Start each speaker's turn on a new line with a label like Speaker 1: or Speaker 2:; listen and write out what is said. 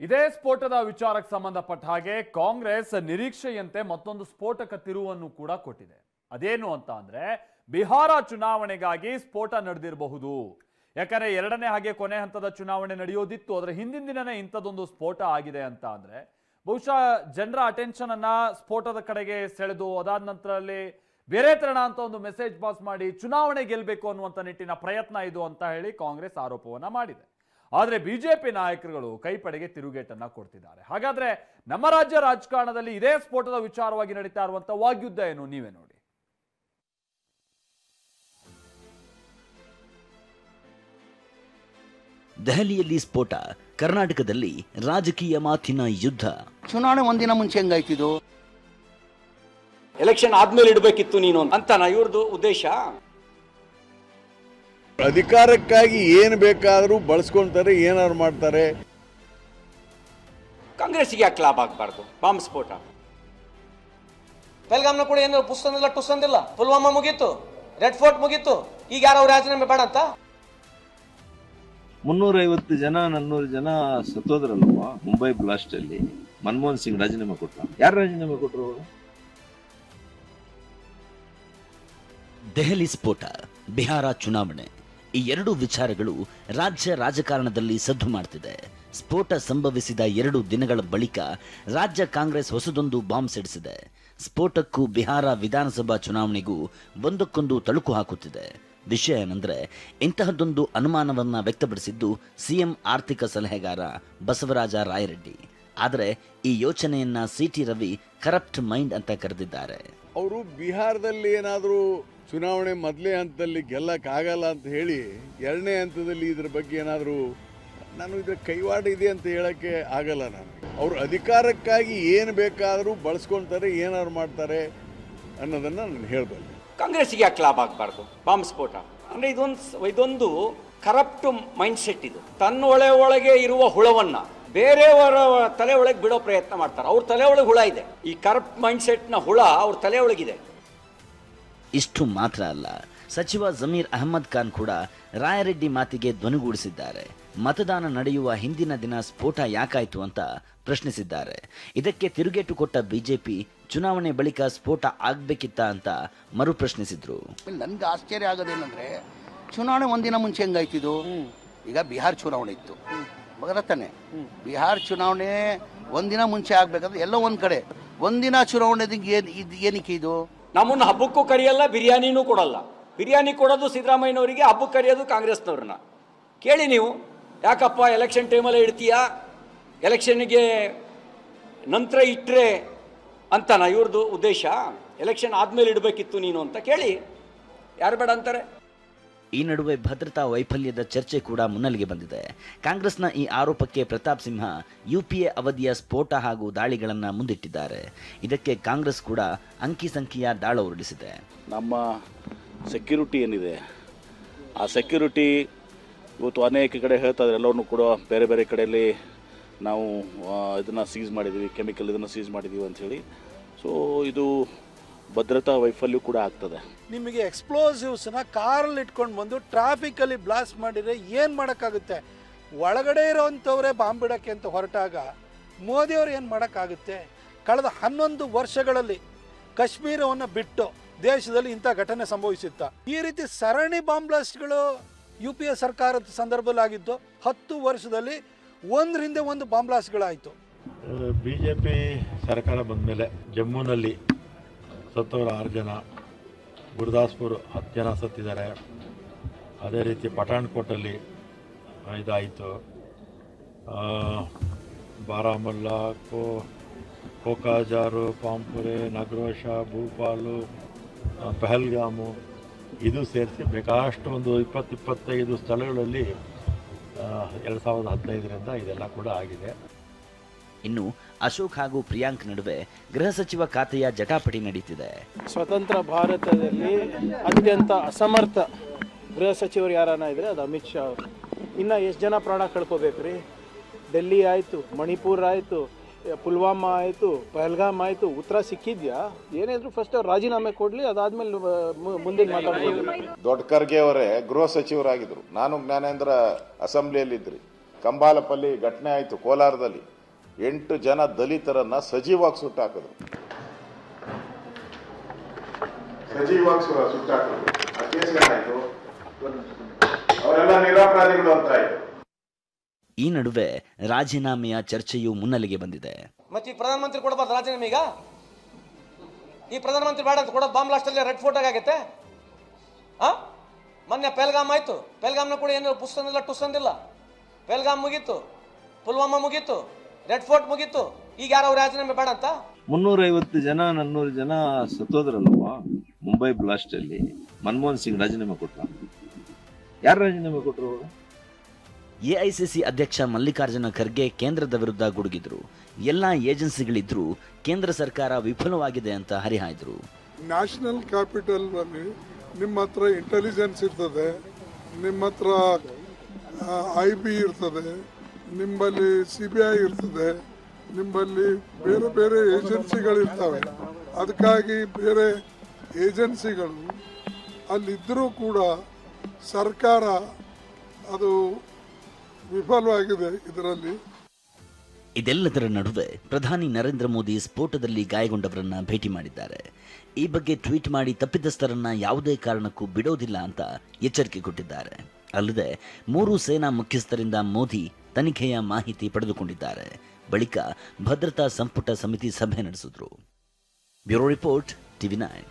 Speaker 1: ಇದೇ ಸ್ಫೋಟದ ವಿಚಾರಕ್ಕೆ ಸಂಬಂಧಪಟ್ಟ ಹಾಗೆ ಕಾಂಗ್ರೆಸ್ ನಿರೀಕ್ಷೆಯಂತೆ ಮತ್ತೊಂದು ಸ್ಫೋಟಕ ತಿರುವನ್ನು ಕೂಡ ಕೊಟ್ಟಿದೆ. ಅದೇನು ಅಂತ ಅಂದ್ರೆ ಬಿಹಾರ ಚುನಾವಣೆಗಾಗಿ ಸ್ಫೋಟ ನಡೆದಿರಬಹುದು. ಯಾಕಂದ್ರೆ ಎರಡನೇ ಹಾಗೆ ಕೊನೆ ಹಂತದ ಚುನಾವಣೆ ನಡೆಯೋದಿತ್ತು, ಅದರ ಹಿಂದಿನ ದಿನನೇ ಇಂಥದ್ದೊಂದು ಸ್ಫೋಟ ಆಗಿದೆ ಅಂತ ಅಂದ್ರೆ ಬಹುಶಃ ಜನರ ಅಟೆನ್ಷನ್ ಅನ್ನ ಸ್ಫೋಟದ ಕಡೆಗೆ ಸೆಳೆದು ಅದಾದ ನಂತರದಲ್ಲಿ ಬೇರೆ ತರಣ ಅಂತ ಒಂದು ಮೆಸೇಜ್ ಪಾಸ್ ಮಾಡಿ ಚುನಾವಣೆ ಗೆಲ್ಲಬೇಕು ಅನ್ನುವಂಥ ನಿಟ್ಟಿನ ಪ್ರಯತ್ನ ಇದು ಅಂತ ಹೇಳಿ ಕಾಂಗ್ರೆಸ್ ಆರೋಪವನ್ನ ಮಾಡಿದೆ. ಆದರೆ ಬಿಜೆಪಿ ನಾಯಕರುಗಳು ಕೈಪಡೆಗೆ ತಿರುಗೇಟನ್ನ ಕೊಡ್ತಿದ್ದಾರೆ. ಹಾಗಾದ್ರೆ ನಮ್ಮ ರಾಜ್ಯ ರಾಜಕಾರಣದಲ್ಲಿ ಇದೇ ಸ್ಫೋಟದ ವಿಚಾರವಾಗಿ ನಡೀತಾ ಇರುವಂತ ವಾಗ್ಯುದ್ಧ ಏನು, ನೀವೇ ನೋಡಿ.
Speaker 2: ದೆಹಲಿಯಲ್ಲಿ ಸ್ಫೋಟ, ಕರ್ನಾಟಕದಲ್ಲಿ ರಾಜಕೀಯ ಮಾತಿನ ಯುದ್ಧ.
Speaker 3: ಚುನಾವಣೆ ಒಂದಿನ ಮುಂಚೆ ಹೆಂಗಾಯ್ತಿದು?
Speaker 4: ಎಲೆಕ್ಷನ್ ಆದ್ಮೇಲೆ ಇಡಬೇಕಿತ್ತು ನೀನು ಅಂತನ ಇವ್ರದ್ದು ಉದ್ದೇಶ.
Speaker 5: ಅಧಿಕಾರಕ್ಕಾಗಿ ಏನು ಬೇಕಾದರೂ ಬಳಸ್ಕೊಂತಾರೆ, ಏನಾದ್ರು ಮಾಡ್ತಾರೆ.
Speaker 4: ಕಾಂಗ್ರೆಸ್ಗೆ ಯಾಕೆ ಲಾಭ ಆಗಬಾರ್ದು? ಬಾಂಬ್ ಸ್ಫೋಟ
Speaker 6: ಪೆಲ್ಗಾಮ್ನ ಕೂಡ ಏನು ಪುಸ್ತಂದಿಲ್ಲ ಟುಸ್ತಂದಿಲ್ಲ. ಪುಲ್ವಾಮಾ ಮುಗೀತು, ರೆಡ್ ಫೋರ್ಟ್ ಮುಗೀತು, ಈಗ ಯಾರು ರಾಜೀನಾಮೆ ಬೇಡ ಅಂತ
Speaker 7: 350 ಜನ 400 ಜನ ಸತ್ತೋದ್ರಲ್ವಾ ಮುಂಬೈ ಬ್ಲಾಸ್ಟ್ ಅಲ್ಲಿ. ಮನಮೋಹನ್ ಸಿಂಗ್ ರಾಜೀನಾಮೆ ಕೊಟ್ಟ. ಯಾರು ರಾಜೀನಾಮೆ ಕೊಟ್ಟರು?
Speaker 2: ದೆಹಲಿ ಸ್ಫೋಟ, ಬಿಹಾರ ಚುನಾವಣೆ, ಈ ಎರಡು ವಿಚಾರಗಳು ರಾಜ್ಯ ರಾಜಕಾರಣದಲ್ಲಿ ಸದ್ದು ಮಾಡ್ತಿದೆ. ಸ್ಫೋಟ ಸಂಭವಿಸಿದ 2 ದಿನಗಳ ಬಳಿಕ ರಾಜ್ಯ ಕಾಂಗ್ರೆಸ್ ಹೊಸದೊಂದು ಬಾಂಬ್ ಸಿಡಿಸಿದೆ. ಸ್ಫೋಟಕ್ಕೂ ಬಿಹಾರ ವಿಧಾನಸಭಾ ಚುನಾವಣೆಗೂ ಒಂದಕ್ಕೊಂದು ತಳುಕು ಹಾಕುತ್ತಿದೆ. ವಿಷಯ ಏನಂದ್ರೆ, ಇಂತಹದ್ದೊಂದು ಅನುಮಾನವನ್ನ ವ್ಯಕ್ತಪಡಿಸಿದ್ದು ಸಿಎಂ ಆರ್ಥಿಕ ಸಲಹೆಗಾರ ಬಸವರಾಜ ರಾಯರೆಡ್ಡಿ. ಆದರೆ ಈ ಯೋಚನೆಯನ್ನ ಸಿಟಿ ರವಿ ಕರಪ್ಟ್ ಮೈಂಡ್ ಅಂತ ಕರೆದಿದ್ದಾರೆ.
Speaker 5: ಅವರು ಬಿಹಾರದಲ್ಲಿ ಏನಾದರೂ ಚುನಾವಣೆ ಮೊದಲೇ ಹಂತದಲ್ಲಿ ಗೆಲ್ಲಕ್ಕಾಗಲ್ಲ ಅಂತ ಹೇಳಿ ಎರಡನೇ ಹಂತದಲ್ಲಿ ಇದ್ರ ಬಗ್ಗೆ ಏನಾದರೂ ನಾನು ಇದ್ರ ಕೈವಾಡ ಇದೆ ಅಂತ ಹೇಳಕ್ಕೆ ಆಗಲ್ಲ. ನಾನು ಅವರು ಅಧಿಕಾರಕ್ಕಾಗಿ ಏನು ಬೇಕಾದರೂ ಬಳಸ್ಕೊಳ್ತಾರೆ, ಏನಾದ್ರು ಮಾಡ್ತಾರೆ ಅನ್ನೋದನ್ನ ನಾನು ಹೇಳಬಲ್ಲೆ.
Speaker 4: ಕಾಂಗ್ರೆಸ್ಗೆ ಯಾಕೆ ಲಾಭ ಆಗಬಾರ್ದು? ಬಾಂಬ್ ಸ್ಫೋಟ ಅಂದ್ರೆ ಇದೊಂದು ಕರಪ್ಟ್ ಮೈಂಡ್ ಸೆಟ್. ಇದು ತನ್ನ ಒಳಗೆ ಇರುವ ಹುಳವನ್ನ ಬೇರೆಯವರ ತಲೆ ಒಳಗೆ ಬಿಡೋ ಪ್ರಯತ್ನ ಮಾಡ್ತಾರೆ. ಅವ್ರ ತಲೆ ಒಳಗೆ ಹುಳ ಇದೆ. ಈ ಕರಪ್ಟ್ ಮೈಂಡ್ ಸೆಟ್ ನ ಹುಳ ಅವ್ರ ತಲೆ ಒಳಗಿದೆ.
Speaker 2: ಇಷ್ಟು ಮಾತ್ರ ಅಲ್ಲ, ಸಚಿವ ಜಮೀರ್ ಅಹಮದ್ ಖಾನ್ ಕೂಡ ರಾಯರೆಡ್ಡಿ ಮಾತಿಗೆ ಧ್ವನಿಗೂಡಿಸಿದ್ದಾರೆ. ಮತದಾನ ನಡೆಯುವ ಹಿಂದಿನ ದಿನ ಸ್ಫೋಟ ಯಾಕಾಯ್ತು ಅಂತ ಪ್ರಶ್ನಿಸಿದ್ದಾರೆ. ಇದಕ್ಕೆ ತಿರುಗೇಟು ಕೊಟ್ಟ ಬಿಜೆಪಿ ಚುನಾವಣೆ ಬಳಿಕ ಸ್ಫೋಟ ಆಗ್ಬೇಕಿತ್ತ ಅಂತ ಮರು ಪ್ರಶ್ನಿಸಿದ್ರು.
Speaker 3: ನನ್ಗೆ ಆಶ್ಚರ್ಯ ಆಗೋದೇನಂದ್ರೆ, ಚುನಾವಣೆ ಒಂದಿನ ಮುಂಚೆ ಹೆಂಗಾಯ್ತಿದು? ಈಗ ಬಿಹಾರ ಚುನಾವಣೆ ಇತ್ತು ಬಗರತ್ತಾನೆ. ಬಿಹಾರ ಚುನಾವಣೆ ಒಂದಿನ ಮುಂಚೆ ಆಗ್ಬೇಕಾದ್ರೆ ಎಲ್ಲೋ ಒಂದ್ ಕಡೆ ಒಂದಿನ ಚುನಾವಣೆ ಏನಕ್ಕೆ ಇದು?
Speaker 4: ನಮ್ಮನ್ನ ಹಬ್ಬಕ್ಕೂ ಕರೆಯಲ್ಲ, ಬಿರಿಯಾನಿನೂ ಕೊಡಲ್ಲ. ಬಿರಿಯಾನಿ ಕೊಡೋದು ಸಿದ್ದರಾಮಯ್ಯನವರಿಗೆ, ಹಬ್ಬಕ್ಕೆ ಕರೆಯೋದು ಕಾಂಗ್ರೆಸ್ನವ್ರನ್ನ. ಕೇಳಿ ನೀವು, ಯಾಕಪ್ಪ ಎಲೆಕ್ಷನ್ ಟೈಮಲ್ಲೇ ಇಡ್ತೀಯಾ, ಎಲೆಕ್ಷನ್ಗೆ ನಂತರ ಇಟ್ಟರೆ ಅಂತನ ಇವ್ರದ್ದು ಉದ್ದೇಶ. ಎಲೆಕ್ಷನ್ ಆದ್ಮೇಲೆ ಇಡಬೇಕಿತ್ತು ನೀನು ಅಂತ ಕೇಳಿ, ಯಾರು ಬೇಡ ಅಂತಾರೆ?
Speaker 2: ಈ ನಡುವೆ ಭದ್ರತಾ ವೈಫಲ್ಯದ ಚರ್ಚೆ ಕೂಡ ಮುನ್ನೆಲೆಗೆ ಬಂದಿದೆ. ಕಾಂಗ್ರೆಸ್ನ ಈ ಆರೋಪಕ್ಕೆ ಪ್ರತಾಪ್ ಸಿಂಹ ಯುಪಿಎ ಅವಧಿಯ ಸ್ಫೋಟ ಹಾಗೂ ದಾಳಿಗಳನ್ನು ಮುಂದಿಟ್ಟಿದ್ದಾರೆ. ಇದಕ್ಕೆ ಕಾಂಗ್ರೆಸ್ ಕೂಡ ಅಂಕಿ ಸಂಖ್ಯೆಯ ದಾಳ ಹೊರಡಿಸಿದೆ.
Speaker 8: ನಮ್ಮ ಸೆಕ್ಯೂರಿಟಿ ಏನಿದೆ, ಆ ಸೆಕ್ಯೂರಿಟಿ ಇವತ್ತು ಅನೇಕ ಕಡೆ ಹೇಳ್ತಾ ಇದ್ದಾರೆ, ಎಲ್ಲವನ್ನೂ ಕೂಡ ಬೇರೆ ಬೇರೆ ಕಡೆಯಲ್ಲಿ ನಾವು ಇದನ್ನು ಸೀಸ್ ಮಾಡಿದ್ದೀವಿ, ಕೆಮಿಕಲ್ ಇದನ್ನು ಸೀಸ್ ಮಾಡಿದ್ದೀವಿ ಅಂಥೇಳಿ. ಸೊ ಇದು ಭದ್ರತಾ ವೈಫಲ್ಯ ಕೂಡ ಆಗ್ತದೆ.
Speaker 9: ನಿಮಗೆ ಎಕ್ಸ್ಪ್ಲೋಸಿವ್ಸ್ನ ಕಾರಲ್ಲಿ ಇಟ್ಕೊಂಡು ಬಂದು ಟ್ರಾಫಿಕಲ್ಲಿ ಬ್ಲಾಸ್ಟ್ ಮಾಡಿದರೆ ಏನು ಮಾಡೋಕ್ಕಾಗುತ್ತೆ? ಒಳಗಡೆ ಇರೋವಂಥವರೇ ಬಾಂಬ್ ಬಿಡೋಕ್ಕೆ ಅಂತ ಹೊರಟಾಗ ಮೋದಿಯವರು ಏನು ಮಾಡೋಕ್ಕಾಗುತ್ತೆ? ಕಳೆದ 11 ವರ್ಷಗಳಲ್ಲಿ ಕಾಶ್ಮೀರವನ್ನು ಬಿಟ್ಟು ದೇಶದಲ್ಲಿ ಇಂಥ ಘಟನೆ ಸಂಭವಿಸುತ್ತ? ಈ ರೀತಿ ಸರಣಿ ಬಾಂಬ್ ಬ್ಲಾಸ್ಟ್ಗಳು UPA ಸರ್ಕಾರದ ಸಂದರ್ಭದಲ್ಲಿ ಆಗಿದ್ದು. 10 ವರ್ಷದಲ್ಲಿ ಒಂದರಿಂದ ಒಂದು ಬಾಂಬ್ ಬ್ಲಾಸ್ಟ್ಗಳಾಯಿತು.
Speaker 7: ಬಿಜೆಪಿ ಸರ್ಕಾರ ಬಂದ ಮೇಲೆ ಜಮ್ಮುನಲ್ಲಿ ಸತ್ತವರು 6 ಜನ, ಗುರುದಾಸ್ಪುರ್ 10 ಜನ ಸತ್ತಿದ್ದಾರೆ. ಅದೇ ರೀತಿ ಪಠಾಣ್ಕೋಟಲ್ಲಿ ಇದಾಯಿತು. ಬಾರಾಮುಲ್ಲಾ, ಕೋಕಾಜಾರು, ಪಾಂಪುರೆ, ನಗ್ರೋಶಾ, ಭೂಪಾಲು, ಪಹಲ್ಗಾಮು, ಇದು ಸೇರಿಸಿ ಬೇಕಾಷ್ಟು ಒಂದು 20-25 ಸ್ಥಳಗಳಲ್ಲಿ 2015ರಿಂದ ಇದೆಲ್ಲ ಕೂಡ ಆಗಿದೆ.
Speaker 2: ಇನ್ನು ಅಶೋಕ್ ಹಾಗೂ ಪ್ರಿಯಾಂಕ್ ನಡುವೆ ಗೃಹ ಸಚಿವ ಖಾತೆಯ ಜಟಾಪಟಿ ನಡೀತಿದೆ.
Speaker 6: ಸ್ವತಂತ್ರ ಭಾರತದಲ್ಲಿ ಅತ್ಯಂತ ಅಸಮರ್ಥ ಗೃಹ ಸಚಿವರು ಯಾರನ್ನ ಇದ್ರೆ ಅದು ಅಮಿತ್ ಶಾ ಅವರು. ಇನ್ನು ಎಷ್ಟು ಜನ ಪ್ರಾಣ ಕಳ್ಕೋಬೇಕ್ರಿ? ಡೆಲ್ಲಿ ಆಯಿತು, ಮಣಿಪುರ ಆಯಿತು, ಪುಲ್ವಾಮಾ ಆಯಿತು, ಪಹಲ್ಗಾಮ್ ಆಯಿತು. ಉತ್ತರ ಸಿಕ್ಕಿದ್ಯಾ? ಏನಿದ್ರು ಫಸ್ಟ್ ಅವ್ರು ರಾಜೀನಾಮೆ ಕೊಡಲಿ, ಅದಾದ್ಮೇಲೆ ಮುಂದಿನ ಮಾತಾಡ್ಬೋದು.
Speaker 10: ದೊಡ್ಡ ಖರ್ಗೆ ಅವರೇ ಗೃಹ ಸಚಿವರಾಗಿದ್ರು, ನಾನು ಜ್ಞಾನೇಂದ್ರ ಅಸೆಂಬ್ಲಿಯಲ್ಲಿದ್ರಿ. ಕಂಬಾಲಪಲ್ಲಿ ಘಟನೆ ಆಯಿತು ಕೋಲಾರದಲ್ಲಿ, 8 ಜನ ದಲಿತರನ್ನ ಸಜೀವಾಗಿ ಸುಟ್ಟಾಕಿದ್ರು. ಆ ಕೇಸ್ ಏನಾಯ್ತು? ಅವರೆಲ್ಲ ನಿರಪರಾಧಿಗಳು ಅಂತ ಆಯ್ತು.
Speaker 2: ಈ ನಡುವೆ ರಾಜೀನಾಮೆಯ ಚರ್ಚೆಯೂ ಮುನ್ನೆಲೆಗೆ ಬಂದಿದೆ.
Speaker 11: ಮತ್ತೆ ಈ ಪ್ರಧಾನಮಂತ್ರಿ ಕೊಡಬಾರ್ದು ರಾಜೀನಾಮೆ? ಈಗ ಈ ಪ್ರಧಾನಮಂತ್ರಿ ಬೇಡ ಅಂತ ಕೊಡೋದು ಬಾಂಬ್ ಬ್ಲಾಸ್ಟ್ ಅಲ್ಲಿ ರೆಡ್ ಫೋರ್ಟ್ ಆಗೈತೆ. ಮೊನ್ನೆ ಪೆಲ್ಗಾಮ್ ಆಯ್ತು, ಪೆಲ್ಗಾಮ್ನ ಕೂಡ ಏನು ಪುಸ್ತಂದಿಲ್ಲ ಟುಸ್ತಂದಿಲ್ಲ. ಪೆಲ್ಗಾಮ್ ಮುಗೀತು, ಪುಲ್ವಾಮಾ ಮುಗೀತು, ರೆಡ್ ಫೋರ್ಟ್ ಮುಗೀತು. ಈಗ ಯಾರು ರಾಜೀನಾಮೆ ಬೇಡ ಅಂತ?
Speaker 7: 350 ಜನ 400 ಜನ ಸತ್ತೋದ್ರಲ್ವಾ ಮುಂಬೈ ಬ್ಲಾಸ್ಟ್ ಅಲ್ಲಿ. ಮನಮೋಹನ್ ಸಿಂಗ್ ರಾಜೀನಾಮೆ ಕೊಟ್ಟ. ಯಾರು ರಾಜೀನಾಮೆ ಕೊಟ್ಟರು?
Speaker 2: ಎಐಸಿಸಿ ಅಧ್ಯಕ್ಷ ಮಲ್ಲಿಕಾರ್ಜುನ ಖರ್ಗೆ ಕೇಂದ್ರದ ವಿರುದ್ಧ ಗುಡುಗಿದ್ರು. ಎಲ್ಲಾ ಏಜೆನ್ಸಿಗಳಿದ್ರೂ ಕೇಂದ್ರ ಸರ್ಕಾರ ವಿಫಲವಾಗಿದೆ ಅಂತ ಹರಿಹಾಯ್ದ್ರು.
Speaker 12: ನ್ಯಾಷನಲ್ ಕ್ಯಾಪಿಟಲ್ ಅಲ್ಲಿ ನಿಮ್ಮ ಹತ್ರ ಇಂಟೆಲಿಜೆನ್ಸ್ ಇರ್ತದೆ, ನಿಮ್ಮ ಹತ್ರ IB ಇರ್ತದೆ, ನಿಮ್ಮಲ್ಲಿ CBI ಇರ್ತದೆ, ನಿಮ್ಮಲ್ಲಿ ಬೇರೆ ಬೇರೆ ಏಜೆನ್ಸಿಗಳಿರ್ತವೆ. ಅದಕ್ಕಾಗಿ ಬೇರೆ ಏಜೆನ್ಸಿಗಳು ಅಲ್ಲಿದ್ದರೂ ಕೂಡ ಸರ್ಕಾರ ಅದು ವಿಫಲವಾಗಿದೆ ಇದರಲ್ಲಿ.
Speaker 2: ಇದೆಲ್ಲದರ ನಡುವೆ ಪ್ರಧಾನಿ ನರೇಂದ್ರ ಮೋದಿ ಸ್ಫೋಟದಲ್ಲಿ ಗಾಯಗೊಂಡವರನ್ನ ಭೇಟಿ ಮಾಡಿದ್ದಾರೆ. ಈ ಬಗ್ಗೆ ಟ್ವೀಟ್ ಮಾಡಿ ತಪ್ಪಿತಸ್ಥರನ್ನ ಯಾವುದೇ ಕಾರಣಕ್ಕೂ ಬಿಡೋದಿಲ್ಲ ಅಂತ ಎಚ್ಚರಿಕೆ ಕೊಟ್ಟಿದ್ದಾರೆ. ಅಲ್ಲದೆ 3 ಸೇನಾ ಮುಖ್ಯಸ್ಥರಿಂದ ಮೋದಿ ತನಿಖೆಯ ಮಾಹಿತಿ ಪಡೆದುಕೊಂಡಿದ್ದಾರೆ. ಬಳಿಕ ಭದ್ರತಾ ಸಂಪುಟ ಸಮಿತಿ ಸಭೆ ನಡೆಸಿದ್ರು. Bureau report, TV9.